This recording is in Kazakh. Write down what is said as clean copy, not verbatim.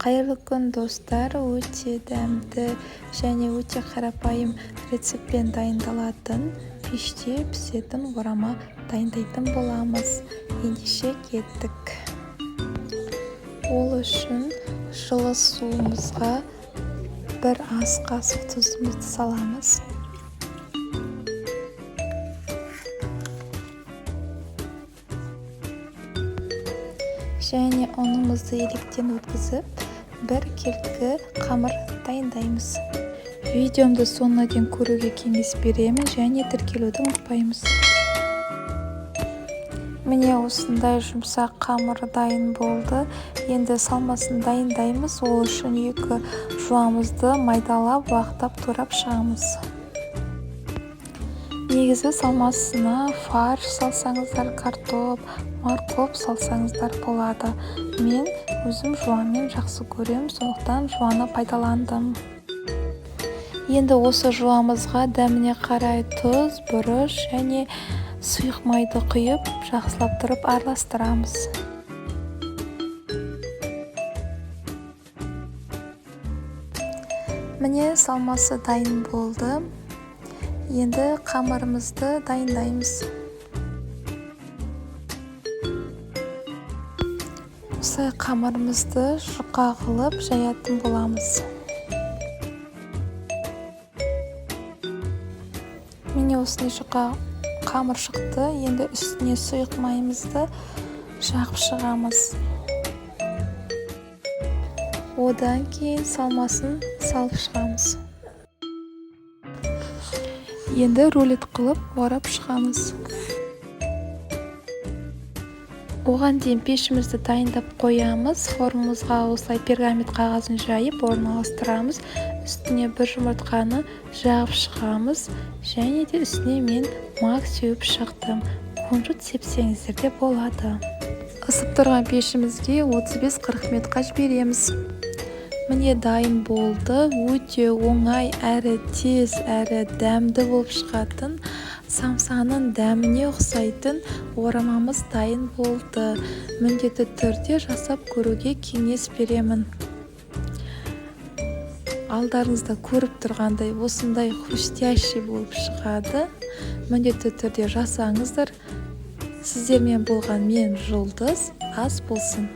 Қайырлы күн достар, өте дәмді және өте қарапайым рецептпен дайындалатын пеште пісетін орама дайындайтын боламыз. Ендеше кеттік. Ол үшін жылы суымызға бір ас қасық тұзымызды саламыз. Және ұнымызды електен өткізіп, бір келкі қамыр дайындаймыз. Видеомды соңына дейін көруге кеңес беремін және тіркелуді ұмытпаймыз. Міне осындай жұмсақ қамыр дайын болды. Енді салмасын дайындаймыз. Ол үшін екі жуамызды майдалап, уақтап, турап шығамыз. Негізі салмасына фарш салсаңыздар, картоп, моркоп салсаңыздар болады. Мен өзім жуанмен жақсы көремін, сондықтан жуаны пайдаландым. Енді осы жуамызға дәміне қарай тұз, бұрыш және сұйық майды құйып, жақсылап тұрып араластырамыз. Міне салмасы дайын болды. Енді қамырымызды дайындаймыз. Осы қамырымызды жұқа қылып жаятын боламыз. Міне осындай жұқа қамыр шықты. Енді үстіне сұйық майымызды жағып шығамыз. Одан кейін салмасын салып шығамыз. Енді рулет қылып орап шығамыз. Оған дейін пешімізді дайындап қоямыз. Формамызға осылай пергамент қағазын жайып орналастырамыз. Үстіне бір жұмыртқаны жағып шығамыз. Және де үстіне мен мак сеуіп шықтым. Кунжут сепсеңіздер де болады. Ысып тұрған пешімізге 35-40 минутқа жібереміз. Міне дайын болды. Өте оңай әрі тез әрі дәмді болып шығатын самсаның дәміне ұқсайтын орамамыз дайын болды. Міндетті түрде жасап көруге кеңес беремін. Алдарыңызда көріп тұрғандай осындай хрустящий болып шығады. Міндетті түрде жасаңыздар. Сіздермен болған мен Жұлдыз. Ас болсын.